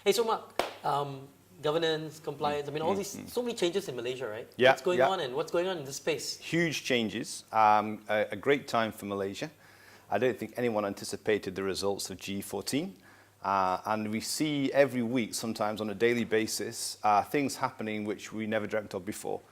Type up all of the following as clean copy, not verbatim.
Hey, so Mark, governance, compliance, I mean, all these, so many changes in Malaysia, right? Yeah, what's going on and what's going on in this space? Huge changes. A great time for Malaysia. I don't think anyone anticipated the results of G14. And we see every week, sometimes on a daily basis, things happening which we never dreamt of before.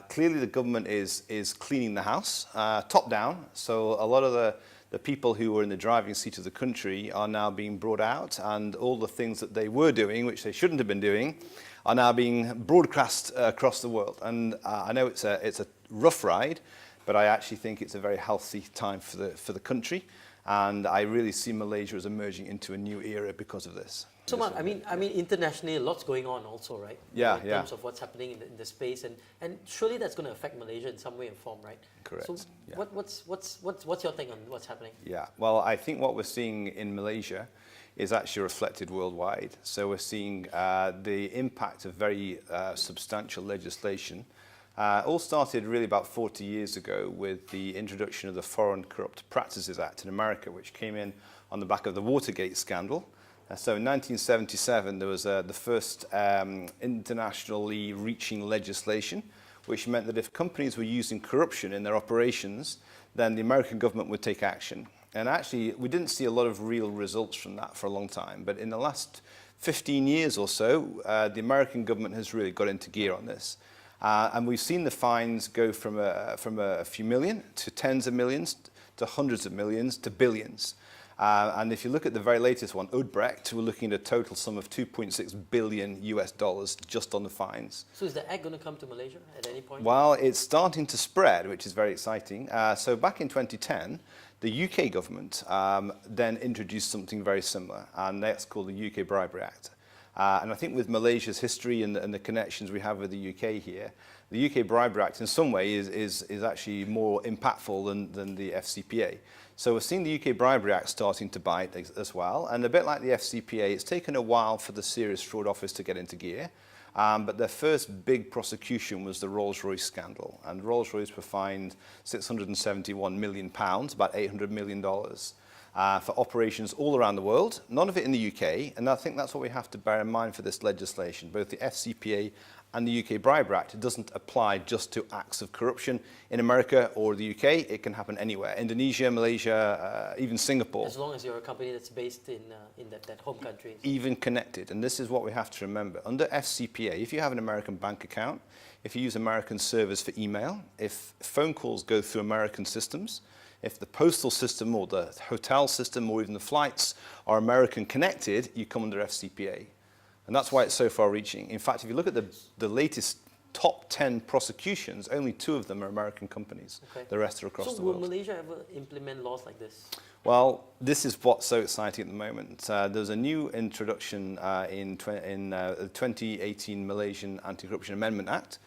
Clearly the government is cleaning the house, top down. So a lot of the people who were in the driving seat of the country are now being brought out, and all the things that they were doing, which they shouldn't have been doing, are now being broadcast across the world. And I know it's a rough ride, but I actually think it's a very healthy time for the country. And I really see Malaysia as emerging into a new era because of this. So Mark, I mean, internationally, lots going on also, right? Yeah, in terms of what's happening in the space, and surely that's going to affect Malaysia in some way and form, right? Correct. So yeah. what's your take on what's happening? Yeah, well, I think what we're seeing in Malaysia is actually reflected worldwide. So we're seeing the impact of very substantial legislation. All started really about 40 years ago with the introduction of the Foreign Corrupt Practices Act in America, which came in on the back of the Watergate scandal. So in 1977, there was the first internationally reaching legislation, which meant that if companies were using corruption in their operations, then the American government would take action. And actually, we didn't see a lot of real results from that for a long time. But in the last 15 years or so, the American government has really got into gear on this. And we've seen the fines go from a few million to tens of millions, to hundreds of millions, to billions. And if you look at the very latest one, Odebrecht, we're looking at a total sum of $2.6 billion just on the fines. So is the act going to come to Malaysia at any point? Well, it's starting to spread, which is very exciting. So back in 2010, the UK government then introduced something very similar, and that's called the UK Bribery Act. And I think with Malaysia's history and the connections we have with the UK here, the UK Bribery Act in some way is actually more impactful than the FCPA. So we're seeing the UK Bribery Act starting to bite as well. And a bit like the FCPA, it's taken a while for the Serious Fraud Office to get into gear. But their first big prosecution was the Rolls-Royce scandal. And Rolls-Royce were fined £671 million, about $800 million. For operations all around the world, none of it in the UK, and I think that's what we have to bear in mind for this legislation. Both the FCPA and the UK Bribery Act, it doesn't apply just to acts of corruption in America or the UK, it can happen anywhere. Indonesia, Malaysia, even Singapore. As long as you're a company that's based in that home country. Even connected, and this is what we have to remember. Under FCPA, if you have an American bank account, if you use American servers for email, if phone calls go through American systems, if the postal system or the hotel system or even the flights are American connected, you come under FCPA. And that's why it's so far reaching. In fact, if you look at the latest top 10 prosecutions, only 2 of them are American companies. Okay. The rest are across the world. So will Malaysia ever implement laws like this? Well, this is what's so exciting at the moment. There's a new introduction in the 2018 Malaysian Anti-Corruption Amendment Act.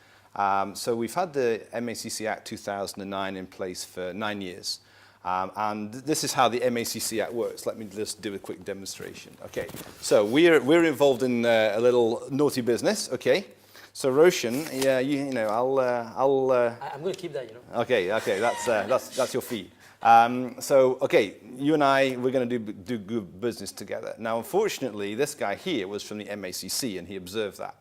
So we've had the MACC Act 2009 in place for 9 years. And this is how the MACC Act works. Let me just do a quick demonstration. Okay, so we're involved in a little naughty business. Okay, so Roshan, yeah, you know, I'm going to keep that, you know. Okay, that's your fee. So okay, you and I, we're going to do good business together. Now, unfortunately, this guy here was from the MACC, and he observed that.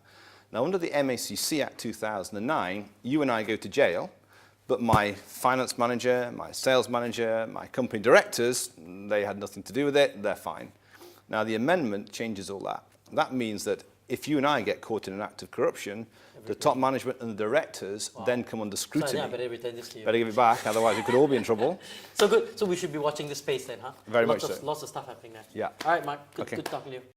Now, under the MACC Act 2009, you and I go to jail. But my finance manager, my sales manager, my company directors, they had nothing to do with it, they're fine. Now the amendment changes all that. That means that if you and I get caught in an act of corruption, the top management and the directors then come under scrutiny. So, yeah, better return this to you. Better give it back, otherwise we could all be in trouble. So good. So we should be watching this space then, huh? Very much so. Lots of stuff happening there. Yeah. All right, Mark. Good talking to you.